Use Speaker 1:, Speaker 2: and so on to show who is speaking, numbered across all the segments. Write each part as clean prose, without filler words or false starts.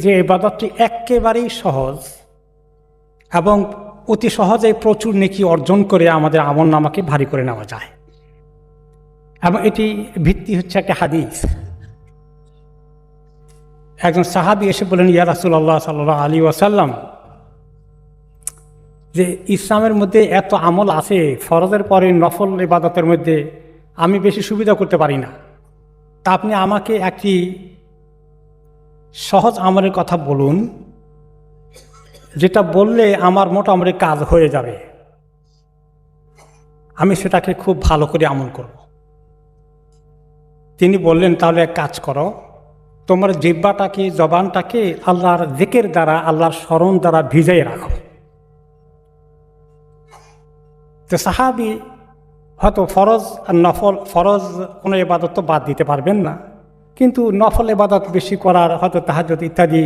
Speaker 1: যে ইবাদতটি একেবারেই সহজ এবং অতি সহজে প্রচুর নেকি অর্জন করে আমাদের আমলনামাকে ভারী করে নেওয়া যায়। এবং এটি ভিত্তি হচ্ছে একটা হাদিস। একজন সাহাবী এসে বলেন, ইয়া রাসূলুল্লাহ সাল্লাল্লাহু আলাইহি ওয়াসাল্লাম, যে ইসলামের মধ্যে এত আমল আছে, ফরজের পরে নফল ইবাদতের মধ্যে আমি বেশি সুবিধা করতে পারি না, তা আপনি আমাকে একটি সহজ আমলের কথা বলুন, যেটা বললে আমার মোটামুটি কাজ হয়ে যাবে, আমি সেটাকে খুব ভালো করে আমল করব। তিনি বললেন, তাহলে এক কাজ করো, তোমার জিহ্বাটাকে, জবানটাকে আল্লাহর জিকির দ্বারা, আল্লাহর স্মরণ দ্বারা ভিজাই রাখো। তো সাহাবী হয়তো ফরজ আর নফল, ফরজ কোনো ইবাদত তো বাদ দিতে পারবেন না, কিন্তু নফল ইবাদত বেশি করার হয়তো তাহাজ্জুদ ইত্যাদি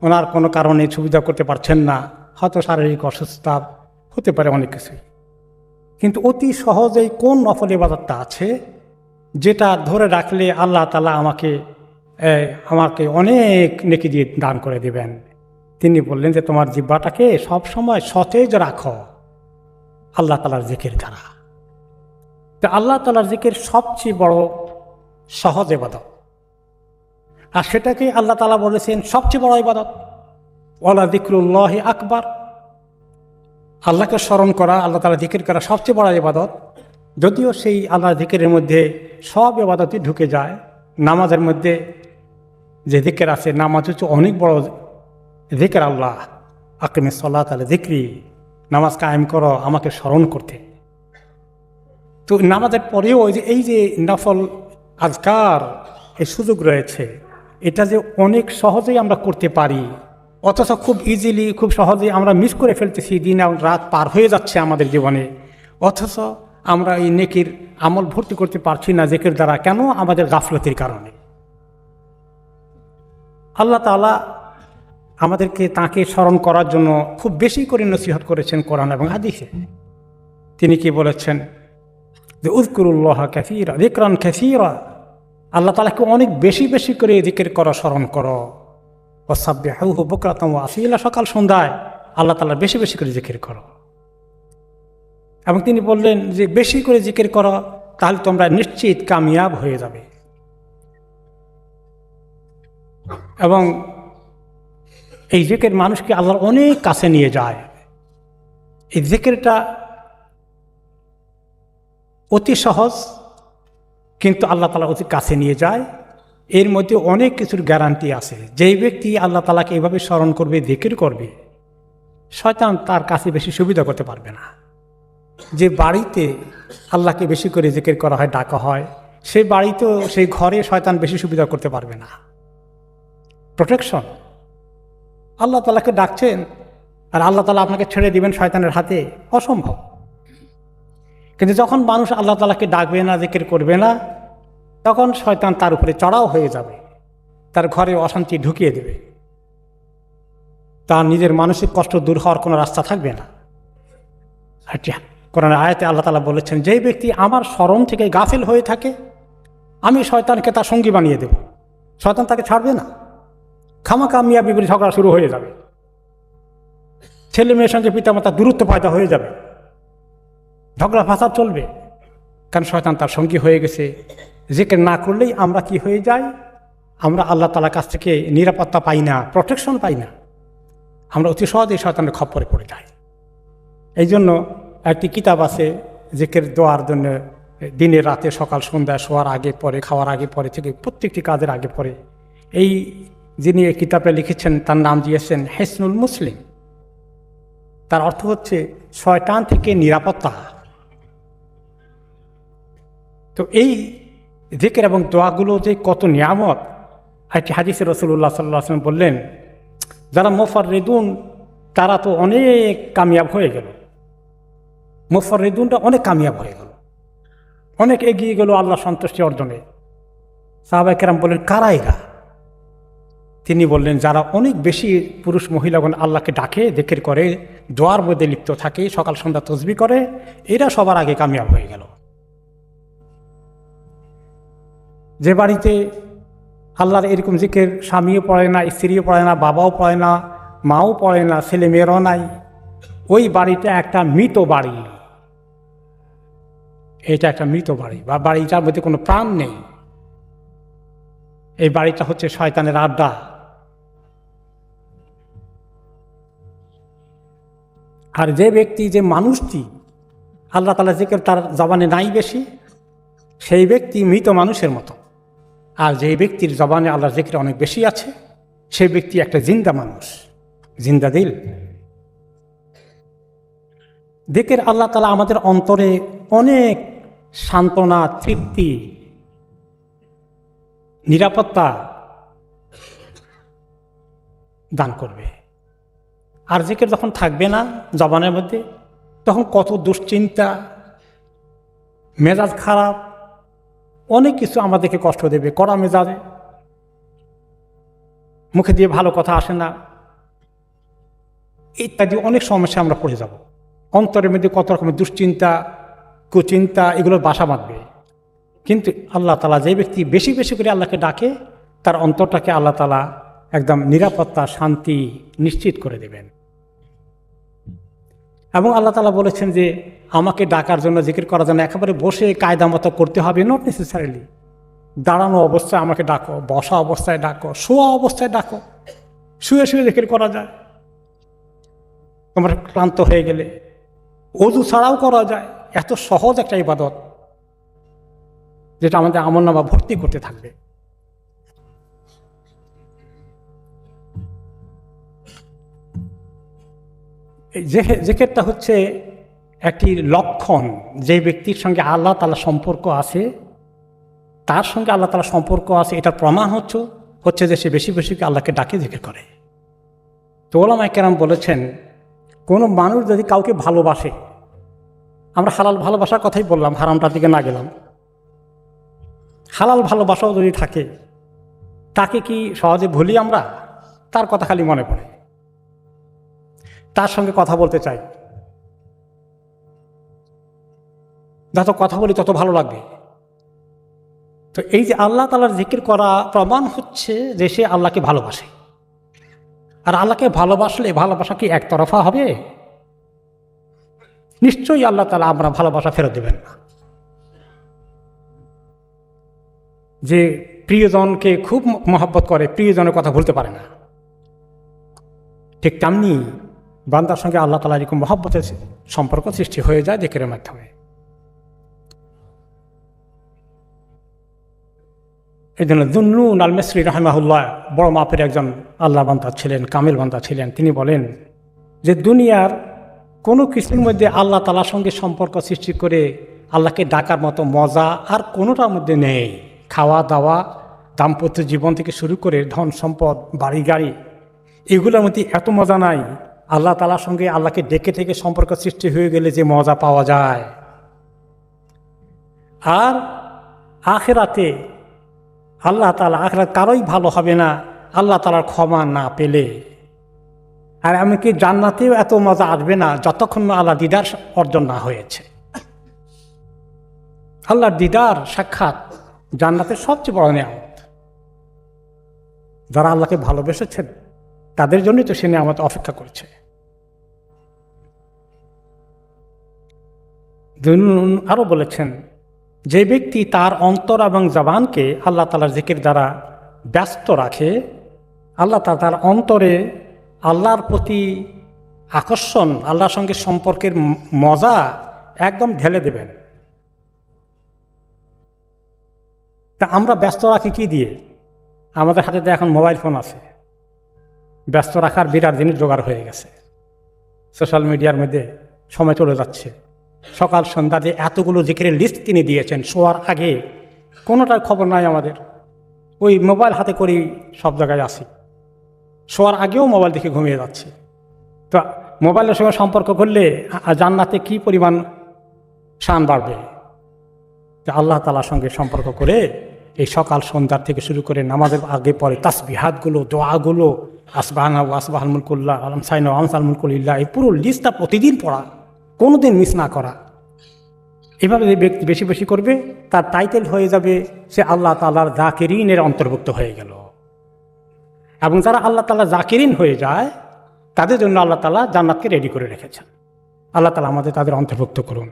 Speaker 1: ওনার কোনো কারণে সুবিধা করতে পারছেন না, হয়তো শারীরিক অসুস্থতা হতে পারে, অনেক কিছুই। কিন্তু অতি সহজেই কোন নফল ইবাদতটা আছে যেটা ধরে রাখলে আল্লাহ তাআলা আমাকে অনেক নেকি দিয়ে দান করে দিবেন। তিনি বললেন যে তোমার জিহ্বাটাকে সবসময় সতেজ রাখো আল্লাহ তাআলার জিকির দ্বারা। তো আল্লাহ তাআলার জিকির সবচেয়ে বড় সহজ ইবাদত, আর সেটাকে আল্লাহ তাআলা বলেছেন সবচেয়ে বড় ইবাদত। ওয়ালা যিকরুল্লাহি আকবার, আল্লাহকে স্মরণ করা, আল্লাহ তাআলা জিকির করা সবচেয়ে বড় ইবাদত। যদিও সেই আল্লাহর জিকিরের মধ্যে সব ইবাদতই ঢুকে যায়। নামাজের মধ্যে যে জিকির আছে, নামাজ হচ্ছে অনেক বড় জিকির। আল্লাহ আকিমিস সালাত আলা যিকরি, নামাজ কায়েম করো আমাকে স্মরণ করতে। তো নামাজের পরেও এই যে নফল আজকার এই সুযোগ রয়েছে, এটা যে অনেক সহজেই আমরা করতে পারি, অথচ খুব ইজিলি, খুব সহজেই আমরা মিস করে ফেলতেছি। দিন এবং রাত পার হয়ে যাচ্ছে আমাদের জীবনে, অথচ আমরা এই নেকির আমল ভর্তি করতে পারছি না জিকির দ্বারা। কেন? আমাদের গাফলতির কারণে। আল্লাহ তাআলা আমাদেরকে তাঁকে স্মরণ করার জন্য খুব বেশি করে নসিহত করেছেন কোরআন এবং হাদিসে। তিনি কি বলেছেন? যে উযকুরুল্লাহ কাসীরা যিকরান কাসীরা, আল্লাহ তাআলাকে অনেক বেশি বেশি করে জিকির করো, স্মরণ করো। ওয়াসাব্বিহুহু বুকরাতান ওয়া আসীলা, সকাল সন্ধ্যায় আল্লাহ তাআলা বেশি বেশি করে জিকির করো। এবং তিনি বললেন যে বেশি করে জিকির করো, তাহলে তোমরা নিশ্চিত কামিয়াব হয়ে যাবে। এবং এই জিকির মানুষকে আল্লাহর অনেক কাছে নিয়ে যায়। এই জিকিরটা অতি সহজ, কিন্তু আল্লাহ তাআলা অতি কাছে নিয়ে যায়। এর মধ্যে অনেক কিছুর গ্যারান্টি আছে। যেই ব্যক্তি আল্লাহ তাআলাকে এইভাবে স্মরণ করবে, জিকির করবে, শয়তান তার কাছে বেশি সুবিধা করতে পারবে না। যে বাড়িতে আল্লাহকে বেশি করে জিকির করা হয়, ডাকা হয়, সেই বাড়িতেও, সেই ঘরে শয়তান বেশি সুবিধা করতে পারবে না। প্রোটেকশন। আল্লাহ তাআলাকে ডাকছেন আর আল্লাহ তাআলা আপনাকে ছেড়ে দিবেন শয়তানের হাতে, অসম্ভব। কিন্তু যখন মানুষ আল্লাহ তাআলাকে ডাকবে না, জিকির করবে না, তখন শয়তান তার উপরে চড়াও হয়ে যাবে, তার ঘরে অশান্তি ঢুকিয়ে দেবে, তার নিজের মানসিক কষ্ট দূর হওয়ার কোনো রাস্তা থাকবে না। কোরআনের আয়াতে আল্লাহ তাআলা বলেছেন, যেই ব্যক্তি আমার স্মরণ থেকে গাফিল হয়ে থাকে, আমি শয়তানকে তার সঙ্গী বানিয়ে দেব। শয়তান তাকে ছাড়বে না, খামাখা মিয়া বিবির ঝগড়া শুরু হয়ে যাবে, ছেলে মেয়ের সঙ্গে পিতামাতার দূরত্ব পয়দা হয়ে যাবে, ঝগড়া ফাসাদ চলবে, কারণ শয়তান তার সঙ্গী হয়ে গেছে। জিকির না করলেই আমরা কি হয়ে যাই? আমরা আল্লাহ তাআলার কাছ থেকে নিরাপত্তা পাই না, প্রোটেকশন পাই না, আমরা অতি সহজেই শয়তানের খপ্পরে পড়ে যাই। এই জন্য একটি কিতাব আছে জিকির দোয়ার জন্য, দিনে রাতে, সকাল সন্ধ্যা, শোয়ার আগে পরে, খাওয়ার আগে পরে থেকে প্রত্যেকটি কাজের আগে পরে। এই যিনি এই কিতাবটা লিখেছেন তার নাম দিয়েছেন হিসনুল মুসলিম। তার অর্থ হচ্ছে শয়তান থেকে নিরাপত্তা। তো এই জিকির এবং দোয়াগুলো যে কত নিয়ামত, একটি হাদিসে রাসূলুল্লাহ সাল্লাল্লাহু আলাইহি ওয়াসাল্লাম বললেন, যারা মুফাররিদুন তারা তো অনেক কামিয়াব হয়ে গেল। মুফাররিদুনটা অনেক কামিয়াব হয়ে গেল, অনেক এগিয়ে গেল আল্লাহ সন্তুষ্টি অর্জনে। সাহাবায়ে কেরাম বললেন, কারা এরা? তিনি বললেন, যারা অনেক বেশি পুরুষ মহিলাগণ আল্লাহকে ডাকে, জিকির করে, দোয়ার মধ্যে লিপ্ত থাকে, সকাল সন্ধ্যা তসবিহ করে, এরা সবার আগে কামিয়াব হয়ে গেল। যে বাড়িতে আল্লাহর এরকম জিকির স্বামীও পড়ে না, স্ত্রীও পড়ে না, বাবাও পড়ে না, মাও পড়ে না, ছেলে মেয়েরও নাই, ওই বাড়িটা একটা মৃত বাড়ি। এটা একটা মৃত বাড়ি, বা বাড়িটার মধ্যে কোনো প্রাণ নেই। এই বাড়িটা হচ্ছে শয়তানের আড্ডা। আর যে ব্যক্তি, যে মানুষটি আল্লাহ তাআলা জিকির তার জবানে নাই বেশি, সেই ব্যক্তি মৃত মানুষের মতো। আর যে ব্যক্তির জবানে আল্লাহর জিকির অনেক বেশি আছে, সেই ব্যক্তি একটা জিন্দা মানুষ, জিন্দা দিল। জিকির আল্লাহ তাআলা আমাদের অন্তরে অনেক সান্ত্বনা, তৃপ্তি, নিরাপত্তা দান করবে। আর জিকির যখন থাকবে না জবানের মধ্যে, তখন কত দুশ্চিন্তা, মেজাজ খারাপ, অনেক কিছু আমাদেরকে কষ্ট দেবে। কড়া মেজাজে, মুখে দিয়ে ভালো কথা আসে না, ইত্যাদি অনেক সমস্যা আমরা পড়ে যাব। অন্তরের মধ্যে কত রকমের দুশ্চিন্তা, কুচিন্তা, এগুলোর বাসা বাঁধবে। কিন্তু আল্লাহ তাআলা, যে ব্যক্তি বেশি বেশি করে আল্লাহকে ডাকে, তার অন্তরটাকে আল্লাহ তাআলা একদম নিরাপত্তা, শান্তি নিশ্চিত করে দেবেন। এবং আল্লাহ তাআলা বলেছেন যে আমাকে ডাকার জন্য, জিকির করার জন্য একেবারে বসে কায়দা মতো করতে হবে, নট নেসেসারিলি। দাঁড়ানো অবস্থায় আমাকে ডাকো, বসা অবস্থায় ডাকো, শোয়া অবস্থায় ডাকো, শুয়ে শুয়ে জিকির করা যায়। তোমরা ক্লান্ত হয়ে গেলে ওযু ছাড়াও করা যায়। এত সহজ একটা ইবাদত, যেটা আমাদের আমলনামা ভর্তি করতে থাকবে। এই জিকিরটা হচ্ছে একটি লক্ষণ, যে ব্যক্তির সঙ্গে আল্লাহ তাআলা সম্পর্ক আছে, তার সঙ্গে আল্লাহ তাআলা সম্পর্ক আছে, এটার প্রমাণ হচ্ছে যে সে বেশি বেশি আল্লাহকে ডাকে জিকির করে। তো উলামায়ে কেরাম বলেছেন, কোনো মানুষ যদি কাউকে ভালোবাসে, আমরা হালাল ভালোবাসার কথাই বললাম, হারামটার দিকে না গেলাম, হালাল ভালোবাসাও যদি থাকে, তাকে কি সহজে ভুলি আমরা? তার কথা খালি মনে পড়ে, তার সঙ্গে কথা বলতে চাই, যত কথা বলি তত ভালো লাগবে। তো এই যে আল্লাহ তাআলার জিকির করা প্রমাণ হচ্ছে যে সে আল্লাহকে ভালোবাসে। আর আল্লাহকে ভালোবাসলে ভালোবাসা কি একতরফা হবে? নিশ্চয়ই আল্লাহ তাআলা আমরা ভালোবাসা ফেরত দেবেন না। যে প্রিয়জনকে খুব মহব্বত করে, প্রিয়জনের কথা ভুলতে পারে না, ঠিক তেমনি বান্দার সঙ্গে আল্লাহ তাআলা এরকম মহব্বতের সম্পর্ক সৃষ্টি হয়ে যায় জিকিরের মাধ্যমে। এই জন্য যুন্নুন আল মিসরি রাহিমাহুল্লাহ বড় মাপের একজন আল্লাহ বান্দা ছিলেন, কামিল বান্দা ছিলেন। তিনি বলেন যে দুনিয়ার কোনো কিছুর মধ্যে আল্লাহ তাআলার সঙ্গে সম্পর্ক সৃষ্টি করে আল্লাহকে ডাকার মতো মজা আর কোনোটার মধ্যে নেই। খাওয়া দাওয়া, দাম্পত্য জীবন থেকে শুরু করে ধন সম্পদ, বাড়ি গাড়ি, এগুলোর মধ্যে এত মজা নাই আল্লাহ তাআলার সঙ্গে আল্লাহকে ডেকে থেকে সম্পর্ক সৃষ্টি হয়ে গেলে যে মজা পাওয়া যায়। আর আখিরাতে আল্লাহ তাআলা, আখিরাত কারোই ভালো হবে না আল্লাহ তাআলার ক্ষমা না পেলে। আর এমনকি জান্নাতেও এত মজা আসবে না যতক্ষণ না আল্লাহ দিদার অর্জন না হয়েছে। আল্লাহর দিদার সাক্ষাৎ জান্নাতের সবচেয়ে বড় নিয়ামত। যারা আল্লাহকে ভালোবেসেছেন তাদের জন্যই তো সে নিয়ামত অপেক্ষা করছে। আরও বলেছেন, যে ব্যক্তি তার অন্তর এবং জবানকে আল্লাহ তাআলার জিকির দ্বারা ব্যস্ত রাখে, আল্লাহ তার অন্তরে আল্লাহর প্রতি আকর্ষণ, আল্লাহর সঙ্গে সম্পর্কের মজা একদম ঢেলে দেবেন। তা আমরা ব্যস্ত রাখি কি দিয়ে? আমাদের হাতে তো এখন মোবাইল ফোন আছে, ব্যস্ত রাখার বিরাট জিনিস জোগাড় হয়ে গেছে। সোশ্যাল মিডিয়ার মধ্যে সময় চলে যাচ্ছে। সকাল সন্ধ্যাতে এতগুলো জিকিরের লিস্ট তিনি দিয়েছেন, শোয়ার আগে কোনোটার খবর নাই আমাদের। ওই মোবাইল হাতে করেই সব জায়গায় আসি, শোয়ার আগেও মোবাইল দেখে ঘুমিয়ে যাচ্ছে। তো মোবাইলের সঙ্গে সম্পর্ক করলে জান্নাতে কি পরিমাণ শান বাড়বে। যে আল্লাহ তাআলার সঙ্গে সম্পর্ক করে এই সকাল সন্ধ্যার থেকে শুরু করে নামাজের আগে পরে তাসবিহাতগুলো, দোয়াগুলো, আসবাহানা ও আসবাহাল মুলকুল্লাহ, আলম সাইন ও আমসাল মুলকুল্লাহ, এই পুরো লিস্টটা প্রতিদিন পড়া, কোনোদিন মিস না করা। এভাবে যে ব্যক্তি বেশি বেশি করবে তার টাইটেল হয়ে যাবে সে আল্লাহ তাআলার জাকিরিনের অন্তর্ভুক্ত হয়ে গেল। এবং যারা আল্লাহ তাআলা জাকিরিন হয়ে যায় তাদের জন্য আল্লাহ তাআলা জান্নাতকে রেডি করে রেখেছেন। আল্লাহ তাআলা আমাদের তাদের অন্তর্ভুক্ত করুন।